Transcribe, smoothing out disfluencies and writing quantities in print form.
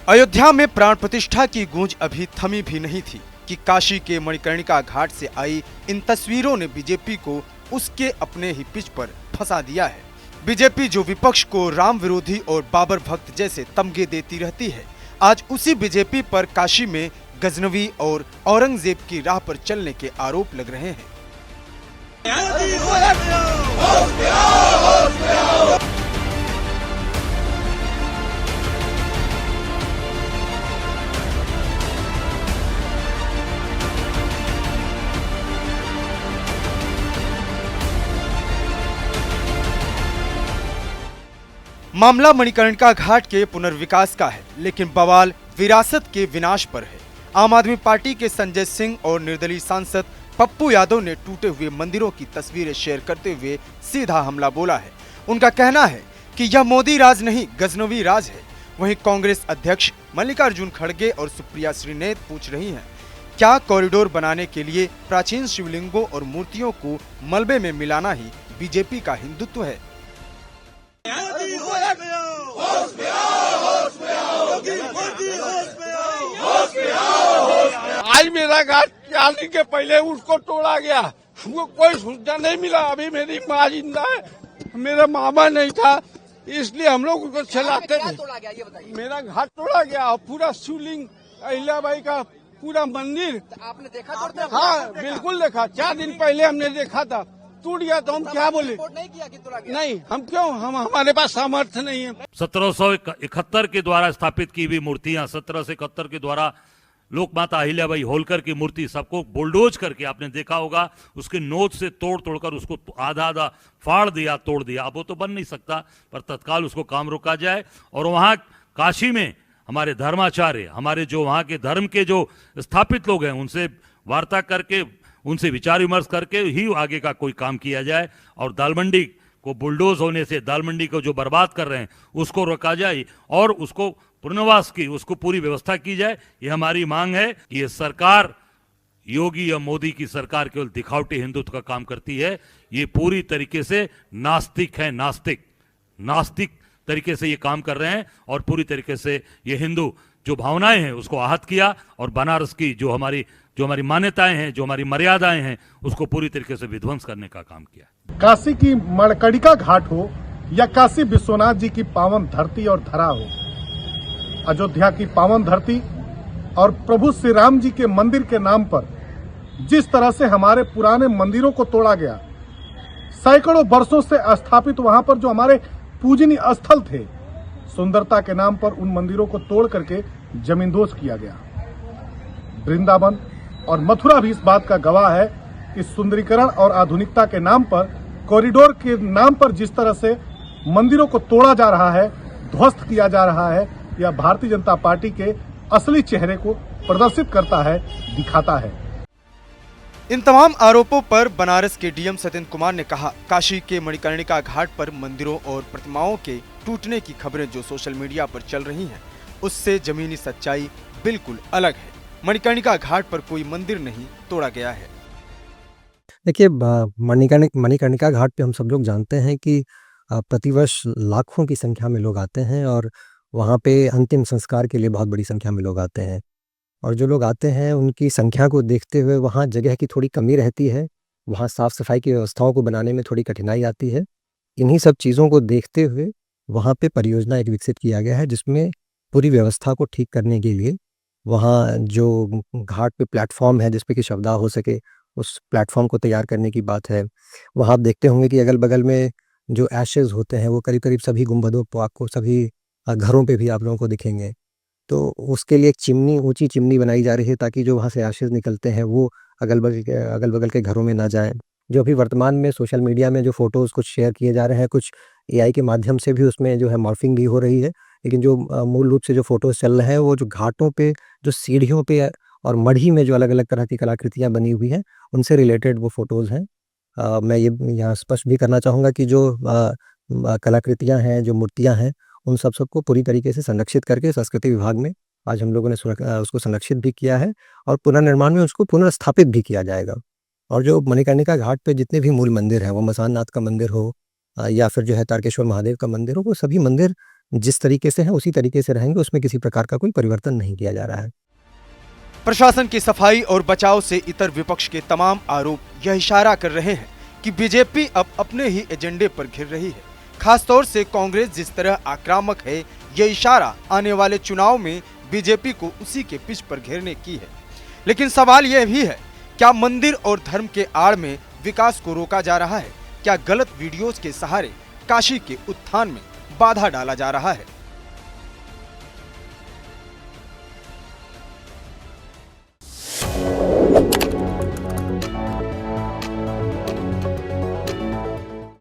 अयोध्या में प्राण प्रतिष्ठा की गूंज अभी थमी भी नहीं थी कि काशी के मणिकर्णिका घाट से आई इन तस्वीरों ने बीजेपी को उसके अपने ही पिच पर फंसा दिया है। बीजेपी जो विपक्ष को राम विरोधी और बाबर भक्त जैसे तमगे देती रहती है, आज उसी बीजेपी पर काशी में गजनवी और औरंगजेब की राह पर चलने के आरोप लग रहे हैं। मामला मणिकर्णिका घाट के पुनर्विकास का है, लेकिन बवाल विरासत के विनाश पर है। आम आदमी पार्टी के संजय सिंह और निर्दलीय सांसद पप्पू यादव ने टूटे हुए मंदिरों की तस्वीरें शेयर करते हुए सीधा हमला बोला है। उनका कहना है कि यह मोदी राज नहीं, गजनवी राज है। वहीं कांग्रेस अध्यक्ष मल्लिकार्जुन खड़गे और सुप्रिया श्रीनेत पूछ रही हैं, क्या कॉरिडोर बनाने के लिए प्राचीन शिवलिंगों और मूर्तियों को मलबे में मिलाना ही बीजेपी का हिंदुत्व है? आज मेरा घाट 40 के पहले उसको तोड़ा गया, हमको कोई सूचना नहीं मिला। अभी मेरी माँ जिंदा है, मेरा मामा नहीं था, इसलिए हम लोग उसको चलाते थे। मेरा घाट तोड़ा गया और पूरा शिवलिंग अहिल्याबाई का पूरा मंदिर आपने देखा? हाँ बिल्कुल देखा, 4 दिन पहले हमने देखा था, टूट गया तो हम क्या बोले? नहीं किया कि तोड़ा गया? नहीं, हम क्यों, हमारे पास सामर्थ्य नहीं है। 1771 के द्वारा स्थापित की हुई मूर्तियां, 1771 के द्वारा लोकमाता अहिल्याबाई होलकर की मूर्ति सबको बुलडोज करके आपने देखा होगा, उसके नोच से तोड़ तोड़कर उसको आधा आधा फाड़ दिया, तोड़ दिया। अब वो तो बन नहीं सकता, पर तत्काल उसको काम रोका जाए। और वहाँ काशी में हमारे धर्माचार्य, हमारे जो वहाँ के धर्म के जो स्थापित लोग हैं, उनसे वार्ता करके, उनसे विचार विमर्श करके ही आगे का कोई काम किया जाए। और दाल मंडी को बुलडोज होने से, दाल मंडी को जो बर्बाद कर रहे हैं उसको रोका जाए और उसको पुनर्वास की, उसको पूरी व्यवस्था की जाए। ये हमारी मांग है कि ये सरकार, योगी या मोदी की सरकार केवल दिखावटी हिंदुत्व का काम करती है। ये पूरी तरीके से नास्तिक है, नास्तिक तरीके से ये काम कर रहे हैं और पूरी तरीके से ये हिंदू जो भावनाएं हैं उसको आहत किया और बनारस की जो हमारी मान्यताएं हैं, जो हमारी मर्यादाएं हैं, उसको पूरी तरीके से विध्वंस करने का काम किया। काशी की मणिकर्णिका घाट हो या काशी विश्वनाथ जी की पावन धरती और धरा हो, अयोध्या की पावन धरती और प्रभु श्री राम जी के मंदिर के नाम पर जिस तरह से हमारे पुराने मंदिरों को तोड़ा गया, सैकड़ों वर्षों से स्थापित वहां पर जो हमारे पूजनीय स्थल थे, सुंदरता के नाम पर उन मंदिरों को तोड़ करके जमींदोज किया गया। वृंदावन और मथुरा भी इस बात का गवाह है कि सुंदरीकरण और आधुनिकता के नाम पर, कॉरिडोर के नाम पर जिस तरह से मंदिरों को तोड़ा जा रहा है, ध्वस्त किया जा रहा है, यह भारतीय जनता पार्टी के असली चेहरे को प्रदर्शित करता है, दिखाता है। इन तमाम आरोपों पर बनारस के डीएम सत्येंद्र कुमार ने कहा, काशी के मणिकर्णिका घाट पर मंदिरों और प्रतिमाओं के टूटने की खबरें जो सोशल मीडिया पर चल रही हैं, उससे जमीनी सच्चाई बिल्कुल अलग है। मणिकर्णिका घाट पर कोई मंदिर नहीं तोड़ा गया है। देखिए, मणिकर्णिका घाट पे हम सब लोग जानते हैं कि प्रतिवर्ष लाखों की संख्या में लोग आते हैं और वहाँ पे अंतिम संस्कार के लिए बहुत बड़ी संख्या में लोग आते हैं। और जो लोग आते हैं उनकी संख्या को देखते हुए वहाँ जगह की थोड़ी कमी रहती है, वहाँ साफ़ सफाई की व्यवस्थाओं को बनाने में थोड़ी कठिनाई आती है। इन्हीं सब चीज़ों को देखते हुए वहाँ पे परियोजना एक विकसित किया गया है, जिसमें पूरी व्यवस्था को ठीक करने के लिए वहाँ जो घाट पे प्लेटफॉर्म है जिस पे कि शवदाह हो सके, उस प्लेटफॉर्म को तैयार करने की बात है। वहाँ आप देखते होंगे कि अगल बगल में जो एशेज़ होते हैं वो करीब करीब सभी गुंबदों पर, आपको सभी घरों पे भी आप लोगों को दिखेंगे। तो उसके लिए एक चिमनी, ऊंची चिमनी बनाई जा रही है ताकि जो वहाँ से एशेज़ निकलते हैं वो अगल बगल के घरों में ना जाएं। जो अभी वर्तमान में सोशल मीडिया में जो फ़ोटोज़ कुछ शेयर किए जा रहे हैं, कुछ एआई के माध्यम से भी उसमें जो है मॉर्फिंग भी हो रही है, लेकिन जो मूल रूप से जो फ़ोटोज़ चल रहे हैं वो जो घाटों पे, जो सीढ़ियों पे और मढ़ी में जो अलग अलग तरह की कलाकृतियाँ बनी हुई हैं, उनसे रिलेटेड वो फ़ोटोज़ हैं। मैं ये यहाँ स्पष्ट भी करना चाहूँगा कि जो कलाकृतियाँ हैं, जो मूर्तियाँ हैं, उन सबको पूरी तरीके से संरक्षित करके संस्कृति विभाग में आज हम लोगों ने उसको संरक्षित भी किया है और पुनर्निर्माण में उसको पुनर्स्थापित भी किया जाएगा। और जो मणिकर्णिका घाट पे जितने भी मूल मंदिर हैं, वो मसाननाथ का मंदिर हो या फिर जो है तारकेश्वर महादेव का मंदिर हो, वो सभी मंदिर जिस तरीके से हैं उसी तरीके से रहेंगे, उसमें किसी प्रकार का कोई परिवर्तन नहीं किया जा रहा है। प्रशासन की सफाई और बचाव से इतर विपक्ष के तमाम आरोप यह इशारा कर रहे हैं कि बीजेपी अब अपने ही एजेंडे पर घिर रही है। खासतौर से कांग्रेस जिस तरह आक्रामक है, ये इशारा आने वाले चुनाव में बीजेपी को उसी के पिच पर घेरने की है। लेकिन सवाल यह भी है, क्या मंदिर और धर्म के आड़ में विकास को रोका जा रहा है? क्या गलत वीडियोस के सहारे काशी के उत्थान में बाधा डाला जा रहा है?